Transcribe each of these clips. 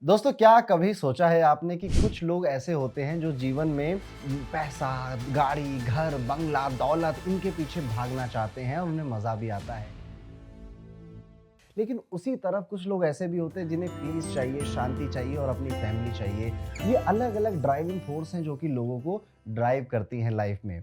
दोस्तों, क्या कभी सोचा है आपने कि कुछ लोग ऐसे होते हैं जो जीवन में पैसा, गाड़ी, घर, बंगला, दौलत इनके पीछे भागना चाहते हैं और उन्हें मज़ा भी आता है। लेकिन उसी तरफ कुछ लोग ऐसे भी होते हैं जिन्हें पीस चाहिए, शांति चाहिए और अपनी फैमिली चाहिए। ये अलग-अलग ड्राइविंग फोर्स हैं जो कि लोगों को ड्राइव करती हैं लाइफ में।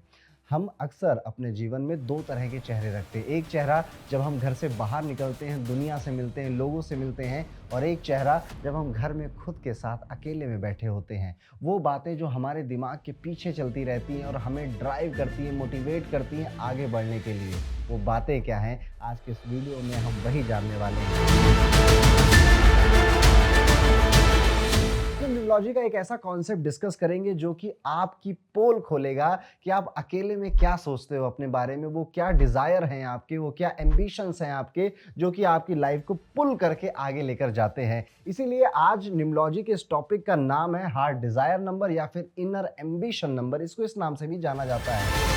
हम अक्सर अपने जीवन में 2 तरह के चेहरे रखते हैं। एक चेहरा जब हम घर से बाहर निकलते हैं, दुनिया से मिलते हैं, लोगों से मिलते हैं, और एक चेहरा जब हम घर में खुद के साथ अकेले में बैठे होते हैं। वो बातें जो हमारे दिमाग के पीछे चलती रहती हैं और हमें ड्राइव करती हैं, मोटिवेट करती हैं आगे बढ़ने के लिए। वो बातें क्या हैं? आज के इस वीडियो में हम वही जानने वाले हैं। तो न्यूमरोलॉजी का एक ऐसा कॉन्सेप्ट डिस्कस करेंगे जो कि आपकी पोल खोलेगा कि आप अकेले में क्या सोचते हो अपने बारे में, वो क्या डिजायर हैं आपके, वो क्या एम्बिशंस हैं आपके, जो कि आपकी लाइफ को पुल करके आगे लेकर जाते हैं। इसीलिए आज न्यूमरोलॉजी के इस टॉपिक का नाम है हार्ट डिजायर नंबर या फिर इनर एम्बिशन नंबर। इसको इस नाम से भी जाना जाता है।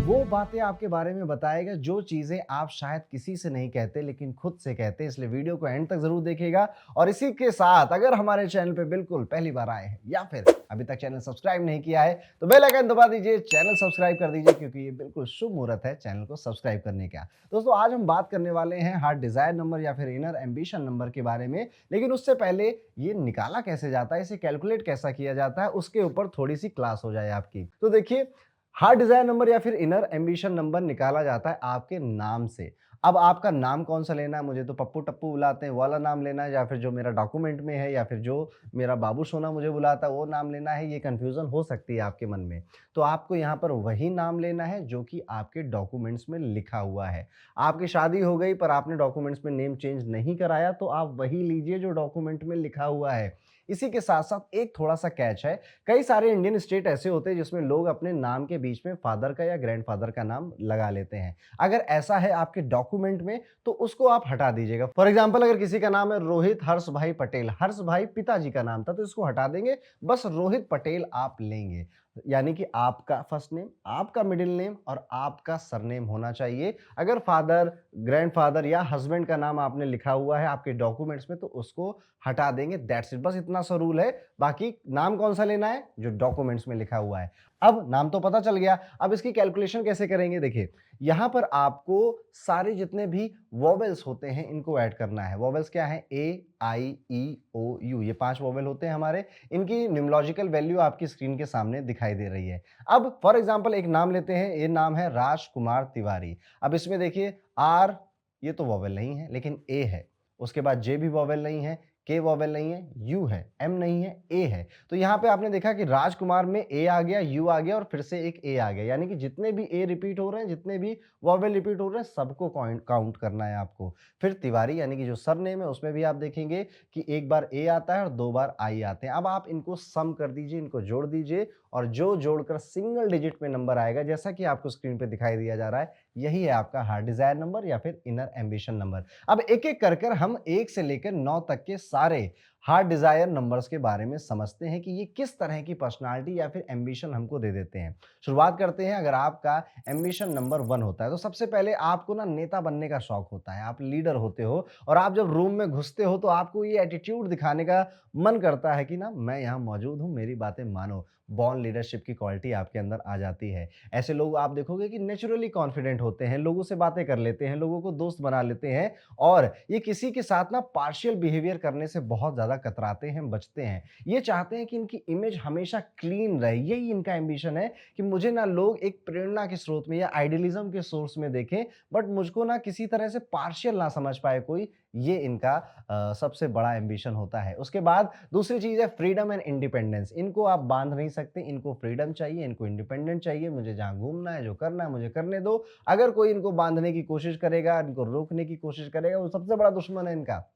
वो बातें आपके बारे में बताएगा जो चीजें आप शायद किसी से नहीं कहते लेकिन खुद से कहते हैं। इसलिए वीडियो को एंड तक जरूर देखिएगा। और इसी के साथ अगर हमारे चैनल पे बिल्कुल पहली बार आए हैं या फिर अभी तक चैनल सब्सक्राइब नहीं किया है तो बेल आइकन दबा दीजिए, चैनल सब्सक्राइब कर दीजिए, क्योंकि ये बिल्कुल शुभ मुहूर्त है चैनल को सब्सक्राइब करने का। दोस्तों, आज हम बात करने वाले हैं हार्ट डिजायर नंबर या फिर इनर एम्बिशन नंबर के बारे में। लेकिन उससे पहले ये निकाला कैसे जाता है, इसे कैलकुलेट कैसा किया जाता है, उसके ऊपर थोड़ी सी क्लास हो जाए आपकी। तो देखिए, हार्ट डिजायर नंबर या फिर इनर एम्बिशन नंबर निकाला जाता है आपके नाम से। अब आपका नाम कौन सा लेना है? मुझे तो पप्पू टप्पू बुलाते हैं, वो वाला नाम लेना है, या फिर जो मेरा डॉक्यूमेंट में है, या फिर जो मेरा बाबू सोना मुझे बुलाता है वो नाम लेना है। ये कंफ्यूजन हो सकती है आपके मन में। तो आपको यहाँ पर वही नाम लेना है जो कि आपके डॉक्यूमेंट्स में लिखा हुआ है। आपकी शादी हो गई पर आपने डॉक्यूमेंट्स में नेम चेंज नहीं कराया तो आप वही लीजिए जो डॉक्यूमेंट में लिखा हुआ है। इसी के साथ साथ एक थोड़ा सा कैच है। कई सारे इंडियन स्टेट ऐसे होते हैं जिसमें लोग अपने नाम के बीच में फादर का या ग्रैंडफादर का नाम लगा लेते हैं। अगर ऐसा है आपके डॉक्यूमेंट में तो उसको आप हटा दीजिएगा। फॉर एग्जांपल, अगर किसी का नाम है रोहित हर्ष भाई पटेल, हर्ष भाई पिताजी का नाम था तो इसको हटा देंगे, बस रोहित पटेल आप लेंगे। यानी कि आपका फर्स्ट नेम, आपका मिडिल नेम और आपका सरनेम होना चाहिए। अगर फादर, ग्रैंडफादर या हस्बैंड का नाम आपने लिखा हुआ है आपके डॉक्यूमेंट्स में तो उसको हटा देंगे। दैट्स इट, बस इतना सा रूल है। बाकी नाम कौन सा लेना है? जो डॉक्यूमेंट्स में लिखा हुआ है। अब नाम तो पता चल गया, अब इसकी कैलकुलेशन कैसे करेंगे? देखिए, यहां पर आपको सारे जितने भी वोवेल्स होते हैं इनको ऐड करना है। वोवेल्स क्या है? ए, आई, ई, ओ, यू, ये 5 वोवेल होते हैं हमारे। इनकी न्यूमरोलॉजिकल वैल्यू आपकी स्क्रीन के सामने दिखाई दे रही है। अब फॉर एग्जांपल एक नाम लेते हैं, ये नाम है राजकुमार तिवारी। अब इसमें देखिए, आर ये तो वोवेल नहीं है लेकिन ए है, उसके बाद जे भी वोवेल नहीं है, के वोवेल नहीं है, यू है, एम नहीं है, ए है। तो यहाँ पे आपने देखा कि राजकुमार में ए आ गया, यू आ गया और फिर से एक ए आ गया। यानी कि जितने भी ए रिपीट हो रहे हैं, जितने भी वोवेल रिपीट हो रहे हैं, सबको काउंट करना है आपको। फिर तिवारी यानी कि जो सरनेम है उसमें भी आप देखेंगे कि एक बार ए आता है और 2 बार आई आते हैं। अब आप इनको सम कर दीजिए, इनको जोड़ दीजिए और जो जोड़कर सिंगल डिजिट में नंबर आएगा, जैसा कि आपको स्क्रीन पे दिखाई दिया जा रहा है, यही है आपका हार्ट डिजायर नंबर या फिर इनर एम्बिशन नंबर। अब एक-एक कर हम 1 से लेकर 9 तक के सारे हार्ट डिजायर नंबर्स के बारे में समझते हैं कि ये किस तरह की पर्सनालिटी या फिर एम्बिशन हमको दे देते हैं। शुरुआत करते हैं। अगर आपका एम्बिशन नंबर 1 होता है तो सबसे पहले आपको ना नेता बनने का शौक होता है, आप लीडर होते हो और आप जब रूम में घुसते हो तो आपको ये एटीट्यूड दिखाने का मन करता है कि ना मैं यहाँ मौजूद हूँ, मेरी बातें मानो। बॉर्न लीडरशिप की क्वालिटी आपके अंदर आ जाती है। ऐसे लोग आप देखोगे कि नेचुरली कॉन्फिडेंट होते हैं, लोगों से बातें कर लेते हैं, लोगों को दोस्त बना लेते हैं और ये किसी के साथ ना पार्शियल बिहेवियर करने से बहुत ज़्यादा कतराते हैं, बचते हैं। ये चाहते हैं कि इनकी इमेज हमेशा क्लीन रहे, यही इनका एम्बिशन है कि मुझे ना लोग एक प्रेरणा के स्रोत में या आइडियलिज्म के सोर्स में देखें, बट मुझको ना किसी तरह से पार्शियल ना समझ पाए कोई। ये इनका सबसे बड़ा एम्बिशन होता है। उसके बाद दूसरी चीज़ है फ्रीडम एंड इंडिपेंडेंस। इनको आप बांध नहीं सकते, इनको फ्रीडम चाहिए, इनको इंडिपेंडेंट चाहिए। मुझे जहाँ घूमना है, जो करना है मुझे करने दो। अगर कोई इनको बांधने की कोशिश करेगा, इनको रोकने की कोशिश करेगा, वो सबसे बड़ा दुश्मन है इनका।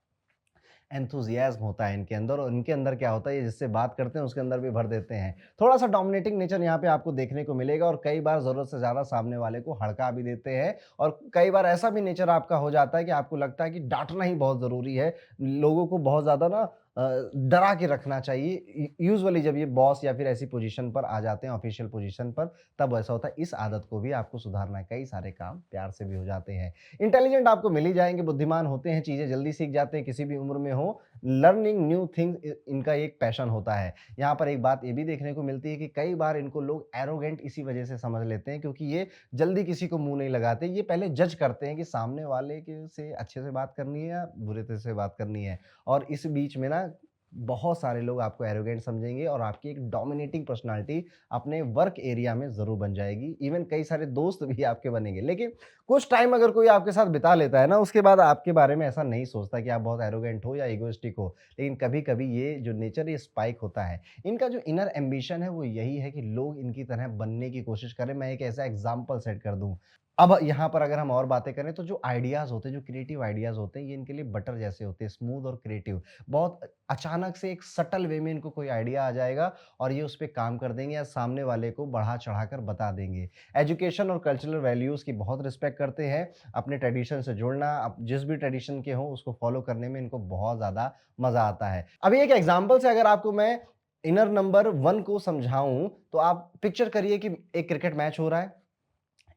एंथुसियाज्म होता है इनके अंदर और इनके अंदर क्या होता है, ये जिससे बात करते हैं उसके अंदर भी भर देते हैं। थोड़ा-सा डोमिनेटिंग नेचर यहाँ पे आपको देखने को मिलेगा और कई बार ज़रूरत से ज़्यादा सामने वाले को हड़का भी देते हैं और कई बार ऐसा भी नेचर आपका हो जाता है कि आपको लगता है कि डाँटना ही बहुत ज़रूरी है। लोगों को बहुत ज़्यादा ना डरा के रखना चाहिए। यूजुअली जब ये बॉस या फिर ऐसी पोजीशन पर आ जाते हैं, ऑफिशियल पोजीशन पर, तब ऐसा होता है। इस आदत को भी आपको सुधारना है, कई सारे काम प्यार से भी हो जाते हैं। इंटेलिजेंट आपको मिल ही जाएँगे, बुद्धिमान होते हैं, चीज़ें जल्दी सीख जाते हैं, किसी भी उम्र में हो। लर्निंग न्यू थिंग्स इनका एक पैशन होता है। यहाँ पर एक बात ये भी देखने को मिलती है कि कई बार इनको लोग एरोगेंट इसी वजह से समझ लेते हैं, क्योंकि ये जल्दी किसी को मुँह नहीं लगाते। ये पहले जज करते हैं कि सामने वाले के से अच्छे से बात करनी है या बुरे तरह से बात करनी है। और इस बीच में ना बहुत सारे लोग आपको एरोगेंट समझेंगे और आपकी एक डोमिनेटिंग पर्सनैलिटी अपने वर्क एरिया में ज़रूर बन जाएगी। इवन कई सारे दोस्त भी आपके बनेंगे। लेकिन कुछ टाइम अगर कोई आपके साथ बिता लेता है ना, उसके बाद आपके बारे में ऐसा नहीं सोचता कि आप बहुत एरोगेंट हो या इगोइस्टिक हो। लेकिन कभी-कभी ये जो नेचर ये स्पाइक होता है। इनका जो इनर एम्बिशन है वो यही है कि लोग इनकी तरह बनने की कोशिश करें। मैं एक ऐसा एग्ज़ाम्पल सेट कर दूँ। अब यहाँ पर अगर हम और बातें करें तो जो आइडियाज़ होते हैं, जो क्रिएटिव आइडियाज़ होते हैं, ये इनके लिए बटर जैसे होते हैं, स्मूथ और क्रिएटिव। बहुत अचानक से एक सटल वे में इनको कोई आइडिया आ जाएगा और ये उस पे काम कर देंगे या सामने वाले को बढ़ा-चढ़ा कर बता देंगे। एजुकेशन और कल्चरल वैल्यूज़ की बहुत रिस्पेक्ट करते हैं, अपने ट्रेडिशन से जुड़ना, आप जिस भी ट्रेडिशन के हों उसको फ़ॉलो करने में इनको बहुत ज़्यादा मज़ा आता है। अभी एक एग्ज़ाम्पल से अगर आपको मैं इनर नंबर 1 को समझाऊँ, तो आप पिक्चर करिए कि एक क्रिकेट मैच हो रहा है।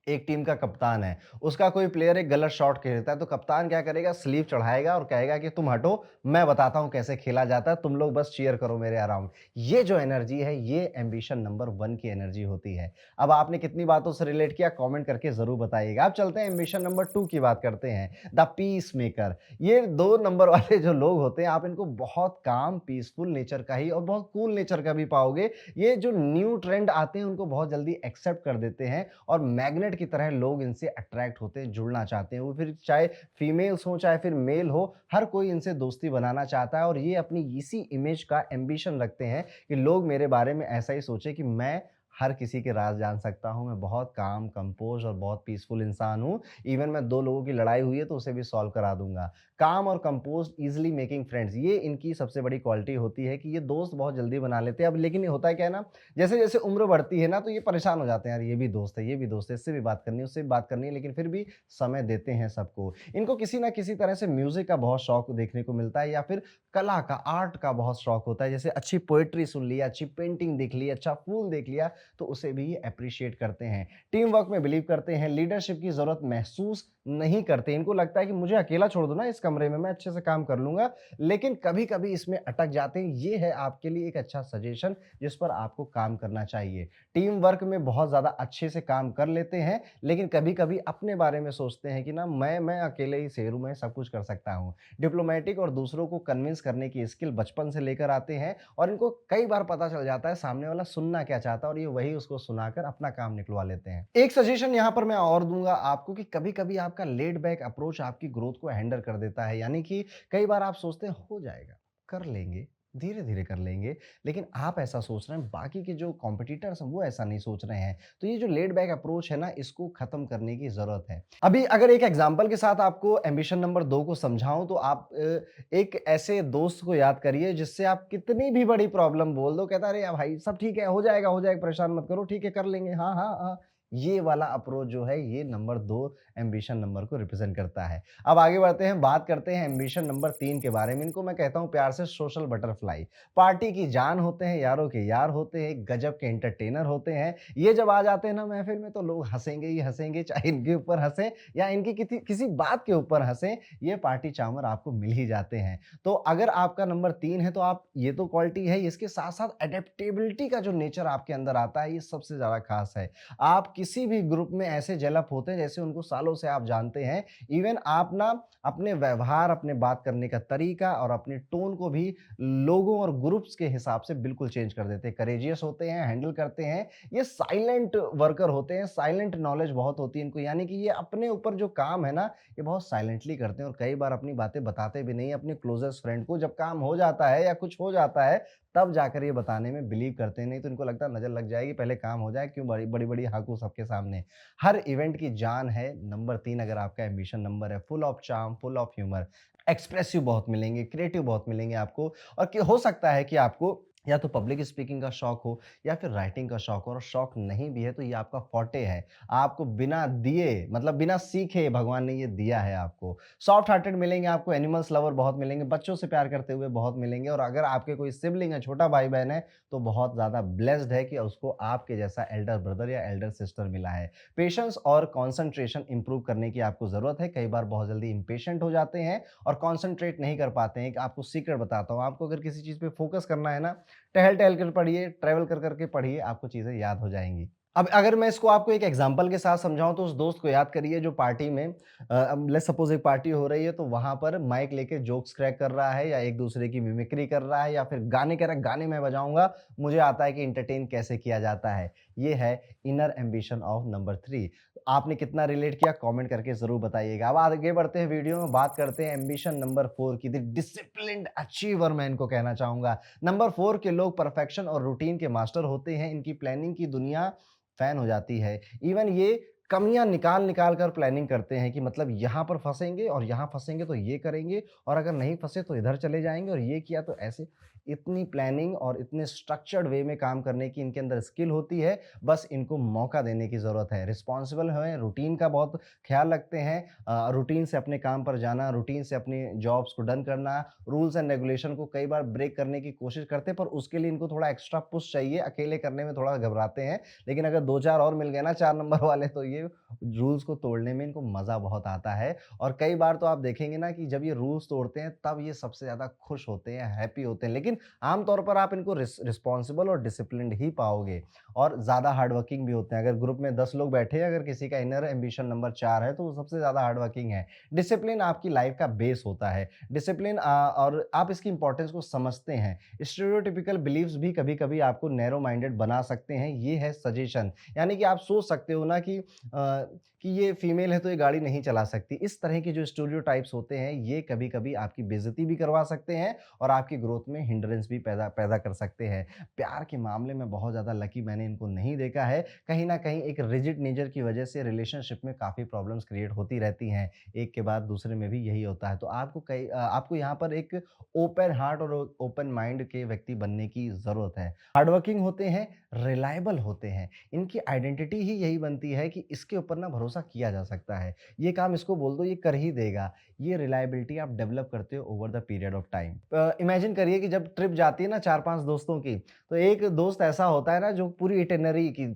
एक टीम का कप्तान है, उसका कोई प्लेयर एक गलत शॉट खेलता है, तो कप्तान क्या करेगा, स्लीव चढ़ाएगा और कहेगा कि तुम हटो, मैं बताता हूँ कैसे खेला जाता है, तुम लोग बस चीयर करो मेरे अराउंड। ये जो एनर्जी है, ये एम्बिशन नंबर 1 की एनर्जी होती है। अब आपने कितनी बातों से रिलेट किया, कमेंट करके ज़रूर बताइएगा। अब चलते हैं एम्बिशन नंबर 2 की बात करते हैं, द पीस मेकर। ये 2 नंबर वाले जो लोग होते हैं, आप इनको बहुत काम, पीसफुल नेचर का ही और बहुत कूल नेचर का भी पाओगे। ये जो न्यू ट्रेंड आते हैं, उनको बहुत जल्दी एक्सेप्ट कर देते हैं और मैग्नेट की तरह लोग इनसे अट्रैक्ट होते हैं, जुड़ना चाहते हैं। वो फिर चाहे फीमेल्स हो, चाहे फिर मेल हो, हर कोई इनसे दोस्ती बनाना चाहता है और ये अपनी इसी इमेज का एम्बिशन रखते हैं कि लोग मेरे बारे में ऐसा ही सोचे कि मैं हर किसी के राज़ जान सकता हूँ, मैं बहुत काम, कंपोज़ और बहुत पीसफुल इंसान हूँ। इवन मैं 2 लोगों की लड़ाई हुई है तो उसे भी सॉल्व करा दूँगा। काम और कंपोज़्ड, ईज़िली मेकिंग फ्रेंड्स, ये इनकी सबसे बड़ी क्वालिटी होती है कि ये दोस्त बहुत जल्दी बना लेते हैं। अब लेकिन ये होता क्या है ना, जैसे-जैसे उम्र बढ़ती है ना, तो ये परेशान हो जाते हैं, यार ये भी दोस्त है, ये भी दोस्त है, इससे भी बात करनी है, उससे भी बात करनी है, लेकिन फिर भी समय देते हैं सबको। इनको किसी न किसी तरह से म्यूज़िक का बहुत शौक देखने को मिलता है या फिर कला का, आर्ट का बहुत शौक होता है। जैसे अच्छी पोएट्री सुन ली, अच्छी पेंटिंग देख ली, अच्छा फूल देख लिया, तो उसे भी ये एप्रिशिएट करते हैं। टीम वर्क में बिलीव करते हैं, लीडरशिप की ज़रूरत महसूस नहीं करते। इनको लगता है कि मुझे अकेला छोड़ दो ना इस कमरे में, मैं अच्छे से काम कर लूँगा, लेकिन कभी-कभी इसमें अटक जाते हैं। ये है आपके लिए एक अच्छा सजेशन जिस पर आपको काम करना चाहिए। टीम वर्क में बहुत ज़्यादा अच्छे से काम कर लेते हैं, लेकिन कभी-कभी अपने बारे में सोचते हैं कि ना मैं अकेले ही शेर हूँ, मैं सब कुछ कर सकता हूँ। डिप्लोमैटिक और दूसरों को कन्विंस करने की स्किल बचपन से लेकर आते हैं और इनको कई बार पता चल जाता है सामने वाला सुनना क्या चाहता है और ये वही उसको सुनाकर अपना काम निकलवा लेते हैं। एक सजेशन यहाँ पर मैं और दूँगा आपको कि कभी-कभी आपका लेड बैक अप्रोच आपकी ग्रोथ को हैंडल कर देता है। यानी कि कई बार आप सोचते हैं हो जाएगा, कर लेंगे, धीरे-धीरे कर लेंगे, लेकिन आप ऐसा सोच रहे हैं, बाकी के जो कॉम्पिटिटर्स हैं वो ऐसा नहीं सोच रहे हैं। तो ये जो लेड बैक अप्रोच है ना, इसको खत्म करने की ज़रूरत है। अभी अगर एक एग्ज़ाम्पल के साथ आपको एम्बिशन नंबर 2 को समझाऊँ, तो आप एक ऐसे दोस्त को याद करिए जिससे आप कितनी भी बड़ी प्रॉब्लम बोल दो, कहता है अरे भाई सब ठीक है, हो जाएगा, परेशान मत करो, ठीक है कर लेंगे, हाँ, हाँ, हाँ। ये वाला अप्रोच जो है, ये नंबर 2 एम्बिशन नंबर को रिप्रेज़ेंट करता है। अब आगे बढ़ते हैं, बात करते हैं एम्बिशन नंबर 3 के बारे में। इनको मैं कहता हूँ प्यार से सोशल बटरफ्लाई। पार्टी की जान होते हैं, यारों के यार होते हैं, गजब के एंटरटेनर होते हैं। ये जब आ जाते हैं ना महफ़िल में, तो लोग हँसेंगे ही हँसेंगे, चाहे इनके ऊपर हँसें या इनकी किसी किसी बात के ऊपर हँसें, ये पार्टी चार्मर आपको मिल ही जाते हैं। तो अगर आपका नंबर 3 है, तो आप ये तो क्वालिटी है ही, इसके साथ-साथ एडैप्टेबिलिटी का जो नेचर आपके अंदर आता है, ये सबसे ज़्यादा ख़ास है। आप किसी भी ग्रुप में ऐसे जेलअप होते हैं जैसे उनको सालों से आप जानते हैं। इवन आप ना अपने व्यवहार, अपने बात करने का तरीका और अपने टोन को भी लोगों और ग्रुप्स के हिसाब से बिल्कुल चेंज कर देते हैं। करेजियस होते हैं, हैंडल करते हैं। ये साइलेंट वर्कर होते हैं, साइलेंट नॉलेज बहुत होती है इनको, यानी कि ये अपने ऊपर जो काम है ना, ये बहुत साइलेंटली करते हैं और कई बार अपनी बातें बताते भी नहीं अपने क्लोज़ेस्ट फ्रेंड को। जब काम हो जाता है या कुछ हो जाता है, तब जाकर ये बताने में बिलीव करते हैं, नहीं तो इनको लगता है नज़र लग जाएगी, पहले काम हो जाए, क्यों बड़ी-बड़ी हाँकूँ सबके सामने। हर इवेंट की जान है। नंबर 3 अगर आपका एम्बिशन नंबर है, full of charm, full of humour, expressive बहुत मिलेंगे, क्रिएटिव बहुत मिलेंगे आपको और कि हो सकता है कि आपको या तो पब्लिक स्पीकिंग का शौक हो या फिर राइटिंग का शौक हो, और शौक नहीं भी है तो ये आपका फॉर्टे है। आपको बिना दिए मतलब बिना सीखे भगवान ने ये दिया है आपको। सॉफ्ट हार्टेड मिलेंगे आपको, एनिमल्स लवर बहुत मिलेंगे, बच्चों से प्यार करते हुए बहुत मिलेंगे, और अगर आपके कोई सिबलिंग है, छोटा भाई-बहन है, तो बहुत ज़्यादा ब्लेस्ड है कि उसको आपके जैसा एल्डर ब्रदर या एल्डर सिस्टर मिला है। पेशेंस और कंसंट्रेशन इंप्रूव करने की आपको ज़रूरत है। कई बार बहुत जल्दी इम्पेशेंट हो जाते हैं और कंसंट्रेट नहीं कर पाते हैं। एक आपको सीक्रेट बताता हूँ, आपको अगर किसी चीज़ पे फोकस करना है ना, टहल-टहल कर पढ़िए, ट्रैवल कर के पढ़िए, आपको चीज़ें याद हो जाएँगी। अब अगर मैं इसको आपको एक एग्ज़ाम्पल के साथ समझाऊँ तो उस दोस्त को याद करिए जो पार्टी में अब लेट्स सपोज़ एक पार्टी हो रही है तो वहाँ पर माइक लेके जोक्स क्रैक कर रहा है या एक-दूसरे की मिमिक्री कर रहा है या फिर गाने कह रहा है, गाने मैं बजाऊँगा, मुझे आता है कि एंटरटेन कैसे किया जाता है। ये है इनर एम्बिशन ऑफ नंबर 3। आपने कितना रिलेट किया कमेंट करके ज़रूर बताइएगा। अब आगे बढ़ते हैं वीडियो में, बात करते हैं एम्बिशन नंबर 4 की, द डिसिप्लिन्ड अचीवर मैं इनको कहना चाहूँगा। नंबर 4 के लोग परफेक्शन और रूटीन के मास्टर होते हैं। इनकी प्लानिंग की दुनिया फैन हो जाती है। इवन ये कमियाँ निकाल-निकाल कर प्लानिंग करते हैं कि मतलब यहाँ पर फँसेंगे और यहाँ फँसेंगे तो ये करेंगे, और अगर नहीं फँसे तो इधर चले जाएँगे और ये किया तो ऐसे। इतनी प्लानिंग और इतने स्ट्रक्चर्ड वे में काम करने की इनके अंदर स्किल होती है, बस इनको मौका देने की ज़रूरत है। रिस्पॉन्सिबल हैं, रूटीन का बहुत ख़्याल रखते हैं, रूटीन से अपने काम पर जाना, रूटीन से अपनी जॉब्स को डन करना, रूल्स एंड रेगुलेशन को कई बार ब्रेक करने की कोशिश करते हैं, पर उसके लिए इनको थोड़ा एक्स्ट्रा पुश चाहिए। अकेले करने में थोड़ा घबराते हैं, लेकिन अगर 2-4 और मिल गए ना 4 नंबर वाले, तो ये रूल्स को तोड़ने में इनको मज़ा बहुत आता है। और कई बार तो आप देखेंगे ना कि जब ये रूल्स तोड़ते हैं तब ये सबसे ज़्यादा खुश होते हैं, हैप्पी होते हैं। लेकिन आम तौर पर आप इनको रिस्पॉन्सिबल और डिसिप्लिन्ड ही पाओगे, और ज़्यादा हार्ड वर्किंग भी होते हैं। अगर ग्रुप में 10 लोग बैठे हैं, अगर किसी का इनर एम्बिशन नंबर 4 है, तो वो सबसे ज़्यादा हार्ड वर्किंग है। डिसिप्लिन आपकी लाइफ का बेस होता है। डिसिप्लिन और आप इसकी इंपॉर्टेंस को समझते हैं। स्टीरियोटिपिकल बिलीव्स भी कभी-कभी आपको नैरो माइंडेड बना सकते हैं। ये है सजेशन, यानी कि आप सोच सकते हो ना कि ये फीमेल है तो ये गाड़ी नहीं चला सकती। इस तरह के जो स्टीरियोटाइप्स होते हैं, ये कभी-कभी आपकी बेइज़्ज़ती भी करवा सकते हैं और आपकी ग्रोथ में हिंड्रेंस भी पैदा पैदा कर सकते हैं। प्यार के मामले में बहुत ज़्यादा लकी मैंने इनको नहीं देखा है। कहीं न कहीं एक रिजिड नेचर की वजह से रिलेशनशिप में काफ़ी प्रॉब्लम्स क्रिएट होती रहती हैं। एक के बाद दूसरे में भी यही होता है। तो आपको यहाँ पर एक ओपन हार्ट और ओपन माइंड के व्यक्ति बनने की ज़रूरत है। हार्ड वर्किंग होते हैं, रिलायबल होते हैं। इनकी आइडेंटिटी ही यही बनती है कि इसके ऊपर ना भरोसा किया जा सकता है। ये काम इसको बोल दो, ये कर ही देगा। ये रिलायबिलिटी आप डेवलप करते हो over the period of time. Imagine करिए कि जब ट्रिप जाती है ना 4-5 दोस्तों की, तो एक दोस्त ऐसा होता है ना जो पूरी इटिनरी की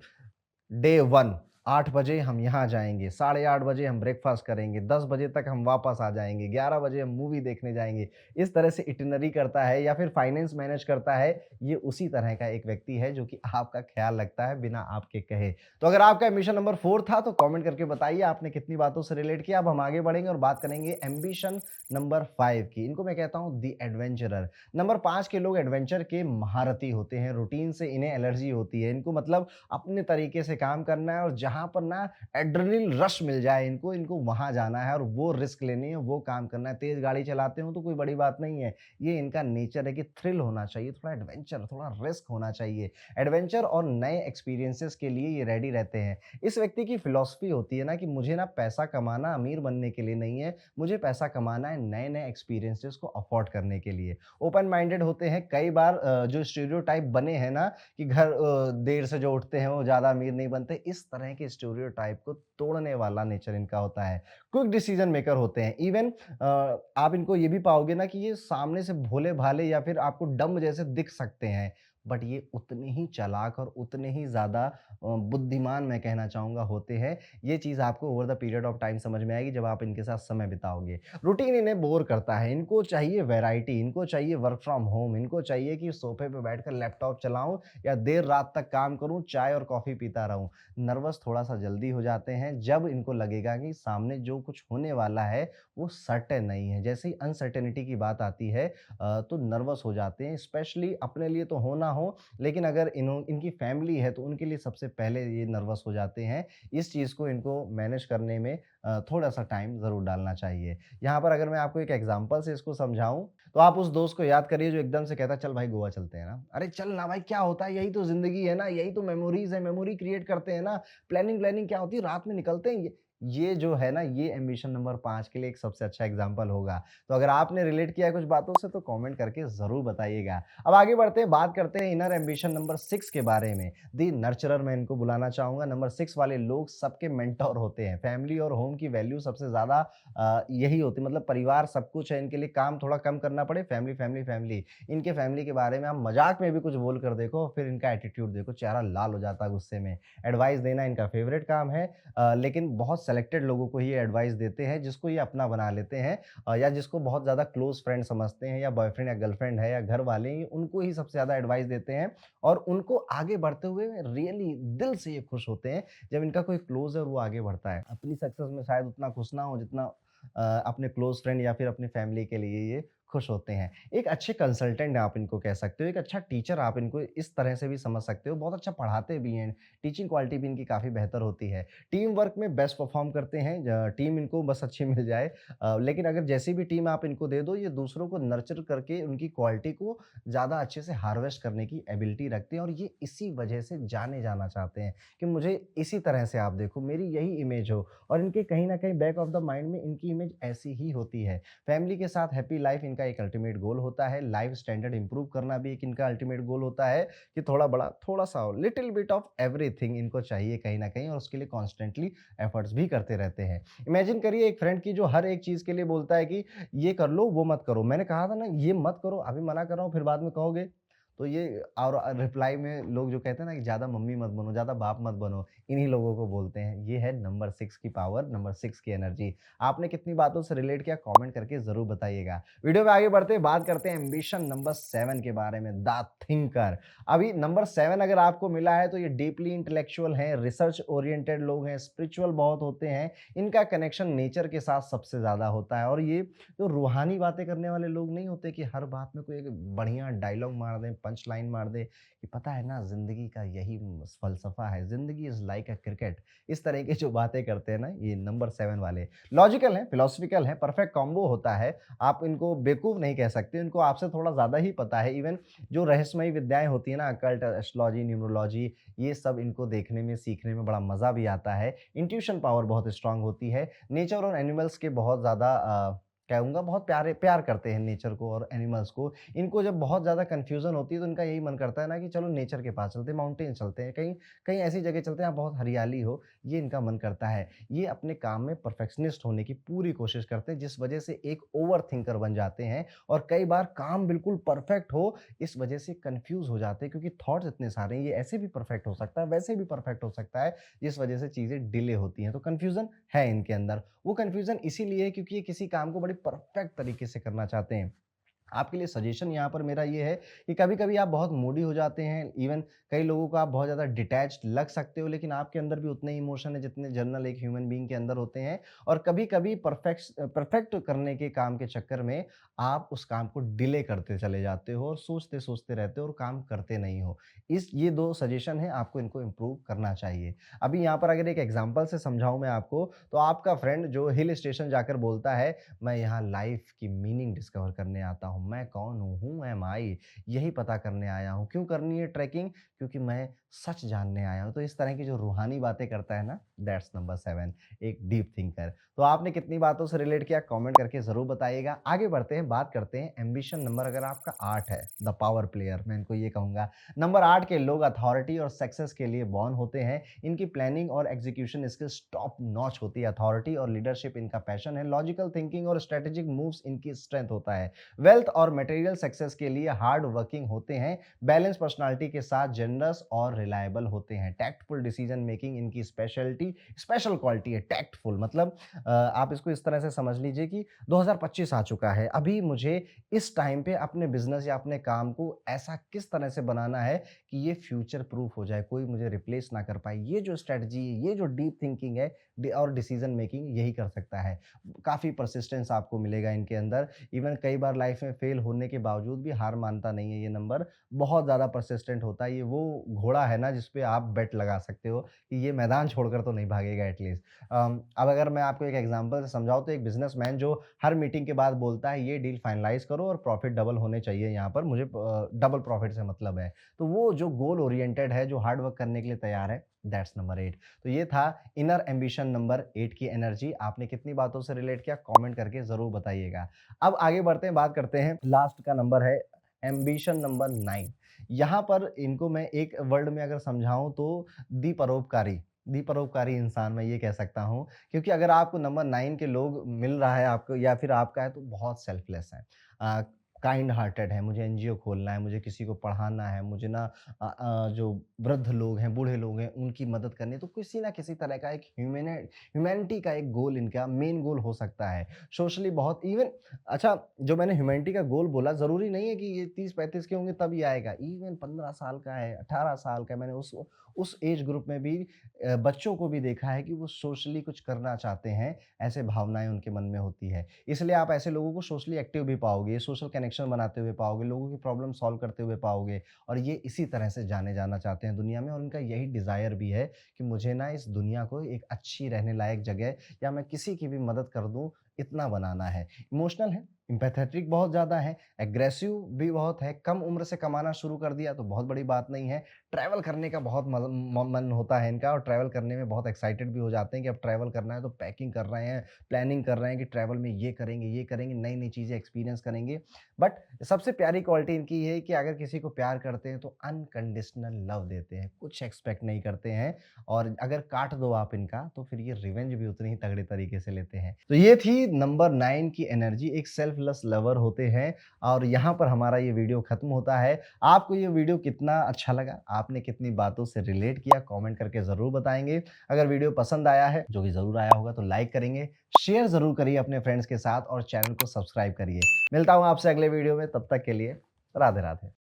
डे 1 8 बजे हम यहाँ जाएँगे, साढ़े 8 बजे हम ब्रेकफ़ास्ट करेंगे, 10 बजे तक हम वापस आ जाएँगे, 11 बजे हम मूवी देखने जाएँगे। इस तरह से इटिनरी करता है या फिर फाइनेंस मैनेज करता है, ये उसी तरह का एक व्यक्ति है जो कि आपका ख़्याल रखता है बिना आपके कहे। तो अगर आपका एम्बिशन नंबर 4 था तो कमेंट करके बताइए आपने कितनी बातों से रिलेट किया। अब हम आगे बढ़ेंगे और बात करेंगे एम्बिशन नंबर 5 की। इनको मैं कहता हूँ द एडवेंचरर। नंबर 5 के लोग एडवेंचर के महारथी होते हैं, रूटीन से इन्हें एलर्जी होती है। इनको मतलब अपने तरीके से काम करना है, और जहाँ पर ना एड्रेनलिन रश मिल जाए इनको, इनको वहाँ जाना है और वो रिस्क लेनी है, वो काम करना है। तेज़ गाड़ी चलाते हो तो कोई बड़ी बात नहीं है। ये इनका नेचर है कि थ्रिल होना चाहिए, थोड़ा एडवेंचर, थोड़ा रिस्क होना चाहिए। एडवेंचर और नए एक्सपीरियंसेस के लिए ये रेडी रहते हैं। इस व्यक्ति की फिलॉसफी होती है ना कि मुझे ना पैसा कमाना अमीर बनने के लिए नहीं है, मुझे पैसा कमाना है नए-नए एक्सपीरियंसेस को अफोर्ड करने के लिए। ओपन माइंडेड होते हैं। कई बार जो स्टीरियोटाइप बने हैं ना कि घर देर से जो उठते हैं वो ज़्यादा अमीर नहीं बनते, इस तरह के स्टीरियोटाइप को तोड़ने वाला नेचर इनका होता है। क्विक डिसीजन मेकर होते हैं। इवन आप इनको ये भी पाओगे ना कि ये सामने से भोले-भाले या फिर आपको डम्ब जैसे दिख सकते हैं, बट ये उतने ही चालाक और उतने ही ज़्यादा बुद्धिमान मैं कहना चाहूँगा होते हैं। ये चीज़ आपको over the period of time समझ में आएगी जब आप इनके साथ समय बिताओगे। रूटीन इन्हें बोर करता है, इनको चाहिए वैरायटी, इनको चाहिए वर्क फ्रॉम होम, इनको चाहिए कि सोफ़े पे बैठकर लैपटॉप चलाऊँ या देर रात तक काम करूँ, चाय और कॉफ़ी पीता रहूँ। नर्वस थोड़ा-सा जल्दी हो जाते हैं जब इनको लगेगा कि सामने जो कुछ होने वाला है, वो सर्टेन नहीं है। जैसे ही अनसर्टेनिटी की बात आती है तो नर्वस हो जाते हैं, स्पेशली अपने लिए तो हो ना हो, लेकिन अगर इनकी फैमिली है तो उनके लिए सबसे पहले ये नर्वस हो जाते हैं। इस चीज़ को इनको मैनेज करने में थोड़ा-सा टाइम ज़रूर डालना चाहिए। यहाँ पर अगर मैं आपको एक एग्ज़ाम्पल से इसको समझाऊँ, तो आप उस दोस्त को याद करिए जो एकदम से कहता है, "चल भाई गोवा चलते हैं ना।" अरे चल ना भाई, क्या होता है, यही तो ज़िंदगी है ना, यही तो मेमोरीज़ है, मेमोरी क्रिएट करते हैं ना। प्लानिंग व्लानिंग क्या होती है, रात में निकलते हैं। ये जो है ना, ये एम्बिशन नंबर 5 के लिए एक सबसे अच्छा एग्ज़ाम्पल होगा। तो अगर आपने रिलेट किया है कुछ बातों से तो कमेंट करके ज़रूर बताइएगा। अब आगे बढ़ते हैं, बात करते हैं इनर एम्बिशन नंबर 6 के बारे में। दी नर्चरर मैं इनको बुलाना चाहूँगा। नंबर 6 वाले लोग सबके मेंटर होते हैं। फैमिली और होम की वैल्यू सबसे ज़्यादा यही होती है, मतलब परिवार सब कुछ है, इनके लिए काम थोड़ा कम करना पड़े, फैमिली, फैमिली, फैमिली। इनके फैमिली के बारे में आप मज़ाक में भी कुछ बोल कर देखो, फिर इनका एटीट्यूड देखो, चेहरा लाल हो जाता है गुस्से में। एडवाइस देना इनका फ़ेवरेट काम है। लेकिन बहुत सेलेक्टेड लोगों को ही ये एडवाइस देते हैं, जिसको ये अपना बना लेते हैं या जिसको बहुत ज़्यादा क्लोज़ फ्रेंड समझते हैं, या बॉयफ्रेंड या गर्लफ्रेंड है या घर वाले ही, उनको ही सबसे ज़्यादा एडवाइस देते हैं और उनको आगे बढ़ते हुए रियली दिल से ये खुश होते हैं, जब इनका कोई क्लोज़ है और वो आगे बढ़ता है। अपनी सक्सेस में शायद उतना खुश ना हो जितना अपने क्लोज़ फ्रेंड या फिर अपनी फैमिली के लिए ये खुश होते हैं। एक अच्छे कंसल्टेंट आप इनको कह सकते हो, एक अच्छा टीचर आप इनको इस तरह से भी समझ सकते हो, बहुत अच्छा पढ़ाते भी हैं, टीचिंग क्वालिटी भी इनकी काफ़ी बेहतर होती है। टीम वर्क में बेस्ट परफ़ॉर्म करते हैं, टीम इनको बस अच्छी मिल जाए, लेकिन अगर जैसी भी टीम आप इनको दे दो, ये दूसरों को नर्चर करके उनकी क्वालिटी को ज़्यादा अच्छे से हार्वेस्ट करने की एबिलिटी रखते हैं और ये इसी वजह से जाने जाना चाहते हैं कि मुझे इसी तरह से आप देखो, मेरी यही इमेज हो, और इनके कहीं न कहीं बैक ऑफ द माइंड में इनकी इमेज ऐसी ही होती है। फैमिली के साथ हैप्पी लाइफ इनका एक अल्टीमेट गोल होता है, लाइफ स्टैंडर्ड इंप्रूव करना भी एक इनका अल्टीमेट गोल होता है कि थोड़ा बड़ा, थोड़ा-सा हो, लिटिल बिट ऑफ एवरीथिंग इनको चाहिए कहीं न कहीं, और उसके लिए कॉन्स्टेंटली एफर्ट्स भी करते रहते हैं। इमेजिन करिए एक फ्रेंड की जो हर एक चीज़ के लिए बोलता है कि ये कर लो, वो मत करो। मैंने कहा था ना, ये मत करो, अभी मना कर रहा हूँ, फिर बाद में कहोगे। तो ये और रिप्लाई में लोग जो कहते हैं ना कि ज़्यादा मम्मी मत बनो, ज़्यादा बाप मत बनो, इन्हीं लोगों को बोलते हैं। ये है नंबर 6 की पावर, नंबर 6 की एनर्जी। आपने कितनी बातों से रिलेट किया, कमेंट करके ज़रूर बताइएगा। वीडियो में आगे बढ़ते हैं, बात करते हैं एम्बिशन नंबर 7 के बारे में, द थिंकर। अभी नंबर 7 अगर आपको मिला है तो ये डीपली इंटेलेक्चुअल हैं, रिसर्च ओरिएंटेड लोग हैं, स्पिरिचुअल बहुत होते हैं। इनका कनेक्शन नेचर के साथ सबसे ज़्यादा होता है, और ये जो रूहानी बातें करने वाले लोग नहीं होते कि हर बात में कोई एक बढ़िया डायलॉग मार दें, पंच लाइन मार दें कि पता है ना ज़िंदगी का यही फ़लसफ़ा है, ज़िंदगी इज़ लाइक अ क्रिकेट। इस तरह की जो बातें करते हैं ना, ये नंबर 7 वाले। लॉजिकल हैं, फिलॉसॉफिकल हैं, परफेक्ट कॉम्बो होता है। आप इनको बेवकूफ़ नहीं कह सकते, इनको आपसे थोड़ा ज़्यादा ही पता है। इवन जो रहस्यमयी विद्याएँ होती हैं ना, अकल्ट, एस्ट्रोलॉजी, न्यूमरोलॉजी, ये सब इनको देखने में, सीखने में बड़ा मज़ा भी आता है। इंट्यूशन पावर बहुत स्ट्रॉन्ग होती है। नेचर और एनिमल्स के बहुत ज़्यादा कहूँगा, बहुत प्यार करते हैं नेचर को और एनिमल्स को। इनको जब बहुत ज़्यादा कन्फ्यूज़न होती है तो इनका यही मन करता है ना कि चलो नेचर के पास चलते हैं, माउंटेन चलते हैं, कहीं कहीं ऐसी जगह चलते हैं जहाँ बहुत हरियाली हो, ये इनका मन करता है। ये अपने काम में परफेक्शनिस्ट होने की पूरी कोशिश करते हैं, जिस वजह से एक ओवरथिंकर बन जाते हैं, और कई बार काम बिल्कुल परफेक्ट हो, इस वजह से कन्फ्यूज़ हो जाते हैं क्योंकि थॉट्स इतने सारे हैं, ये ऐसे भी परफेक्ट हो सकता है, वैसे भी परफेक्ट हो सकता है, जिस वजह से चीज़ें डिले होती हैं। तो कन्फ्यूज़न है इनके अंदर। वो कन्फ्यूज़न इसीलिए है क्योंकि ये किसी काम को बड़ी परफेक्ट तरीके से करना चाहते हैं। आपके लिए सजेशन यहाँ पर मेरा ये है कि कभी-कभी आप बहुत मूडी हो जाते हैं, इवन कई लोगों को आप बहुत ज़्यादा डिटैच्ड लग सकते हो, लेकिन आपके अंदर भी उतने ही इमोशन है जितने जनरल एक ह्यूमन बीइंग के अंदर होते हैं, और कभी-कभी परफेक्ट करने के काम के चक्कर में आप उस काम को डिले करते चले जाते हो और सोचते-सोचते रहते हो और काम करते नहीं हो। ये 2 सजेशन हैं, आपको इनको इम्प्रूव करना चाहिए। अभी यहाँ पर अगर एक एग्ज़ाम्पल से समझाऊँ मैं आपको, तो आपका फ्रेंड जो हिल स्टेशन जाकर बोलता है, मैं यहाँ लाइफ़ की मीनिंग डिस्कवर करने आता हूँ। मैं कौन हूँ? हू एम आई? यही पता करने आया हूँ। क्यों करनी है ट्रैकिंग? क्योंकि मैं सच जानने आया हूँ। तो इस तरह की जो रूहानी बातें करता है ना, दैट्स नंबर 7, एक डीप थिंकर। तो आपने कितनी बातों से रिलेट किया, कमेंट करके ज़रूर बताइएगा। आगे बढ़ते हैं, बात करते हैं एम्बिशन नंबर अगर आपका 8 है, द पावर प्लेयर मैं इनको ये कहूँगा। नंबर 8 के लोग अथॉरिटी और सक्सेस के लिए बॉर्न होते हैं। इनकी प्लानिंग और एग्जीक्यूशन स्किल्स टॉप नॉच होती है। अथॉरिटी और लीडरशिप इनका पैशन है। लॉजिकल थिंकिंग और स्ट्रेटेजिक मूव्स इनकी स्ट्रेंथ होता है। वेल्थ और मटेरियल सक्सेस के लिए हार्ड वर्किंग होते हैं। बैलेंस पर्सनालिटी के साथ जनरस और रिलायबल होते हैं। टैक्टफुल डिसीजन मेकिंग इनकी स्पेशल क्वालिटी है। टैक्टफुल मतलब आप इसको इस तरह से समझ लीजिए कि 2025 आ चुका है। अभी मुझे इस टाइम पे अपने बिज़नेस या अपने काम को ऐसा किस तरह से बनाना है कि ये फ्यूचर प्रूफ हो जाए, कोई मुझे रिप्लेस ना कर पाए। ये जो स्ट्रैटेजी है, ये जो डीप थिंकिंग है और डिसीजन मेकिंग, यही कर सकता है। काफ़ी परसिस्टेंस आपको मिलेगा इनके अंदर। इवन कई बार लाइफ में फेल होने के बावजूद भी हार मानता नहीं है ये नंबर। बहुत ज़्यादा परसिस्टेंट होता है। ये वो घोड़ा है ना जिस पे आप बेट लगा सकते हो कि ये मैदान छोड़कर तो नहीं भागेगा एटलीस्ट। अब अगर मैं आपको एक एग्ज़ाम्पल से समझाऊँ तो एक बिज़नेसमैन जो हर मीटिंग के बाद बोलता है ये डील फाइनलाइज़ करो और प्रॉफिट डबल होने चाहिए यहाँ पर, मुझे डबल प्रॉफिट से मतलब है। तो वो जो गोल ओरिएंटेड है, जो हार्ड वर्क करने के लिए तैयार है, दैट्स नंबर 8। तो ये था इनर एम्बिशन नंबर 8 की एनर्जी। आपने कितनी बातों से रिलेट किया कमेंट करके ज़रूर बताइएगा। अब आगे बढ़ते हैं, बात करते हैं लास्ट का नंबर है एम्बिशन नंबर 9। यहाँ पर इनको मैं एक वर्ड में अगर समझाऊँ तो दी परोपकारी, दी परोपकारी इंसान मैं ये कह सकता हूँ, क्योंकि अगर आपको नंबर 9 के लोग मिल रहा है आपको या फिर आपका है तो बहुत सेल्फलेस है। अ, काइंड हार्टेड है, मुझे एनजीओ खोलना है, मुझे किसी को पढ़ाना है, मुझे ना जो वृद्ध लोग हैं, बूढ़े लोग हैं, उनकी मदद करनी है। तो किसी न किसी तरह का एक ह्यूमैनिटी का एक गोल इनका मेन गोल हो सकता है। सोशली बहुत इवन अच्छा, जो मैंने ह्यूमैनिटी का गोल बोला, ज़रूरी नहीं है कि ये 30-35 के होंगे तब ये आएगा। इवन 15 साल का है, 18 साल का है, मैंने उस एज ग्रुप में भी बच्चों को भी देखा है कि वो सोशली कुछ करना चाहते हैं, ऐसे भावनाएँ उनके मन में होती है। इसलिए आप ऐसे लोगों को सोशली एक्टिव भी पाओगे, सोशल कनेक्शन बनाते हुए पाओगे, लोगों की प्रॉब्लम सॉल्व करते हुए पाओगे और ये इसी तरह से जाने जाना चाहते हैं दुनिया में और उनका यही डिज़ायर भी है कि मुझे ना इस दुनिया को एक अच्छी रहने लायक जगह या मैं किसी की भी मदद कर दूँ, इतना बनाना है। इमोशनल है, एम्पैथेटिक बहुत ज़्यादा है, एग्रेसिव भी बहुत है, कम उम्र से कमाना शुरू कर दिया तो बहुत बड़ी बात नहीं है। ट्रैवल करने का बहुत मन होता है इनका और ट्रैवल करने में बहुत एक्साइटेड भी हो जाते हैं कि अब ट्रैवल करना है तो पैकिंग कर रहे हैं, प्लानिंग कर रहे हैं कि ट्रैवल में ये करेंगे, नई-नई चीज़ें एक्सपीरियंस करेंगे। बट सबसे प्यारी क्वालिटी इनकी ये है कि अगर किसी को प्यार करते हैं तो अनकंडीशनल लव देते हैं, कुछ एक्सपेक्ट नहीं करते हैं और अगर काट दो आप इनका तो फिर ये रिवेंज भी उतनी ही तगड़े तरीके से लेते हैं। तो ये थी नंबर 9 की एनर्जी, एक सेल्फलेस लवर होते हैं और यहाँ पर हमारा ये वीडियो खत्म होता है। आपको ये वीडियो कितना अच्छा लगा? आपने कितनी बातों से रिलेट किया? कमेंट करके ज़रूर बताएँगे। अगर वीडियो पसंद आया है, जो कि ज़रूर आया होगा तो लाइक करेंगे, शेयर ज़रूर करिए अपने फ्रेंड्स के साथ और चैनल को सब्सक्राइब करिए। मिलता हूँ आपसे अगले वीडियो में, तब तक के लिए राधे-राधे।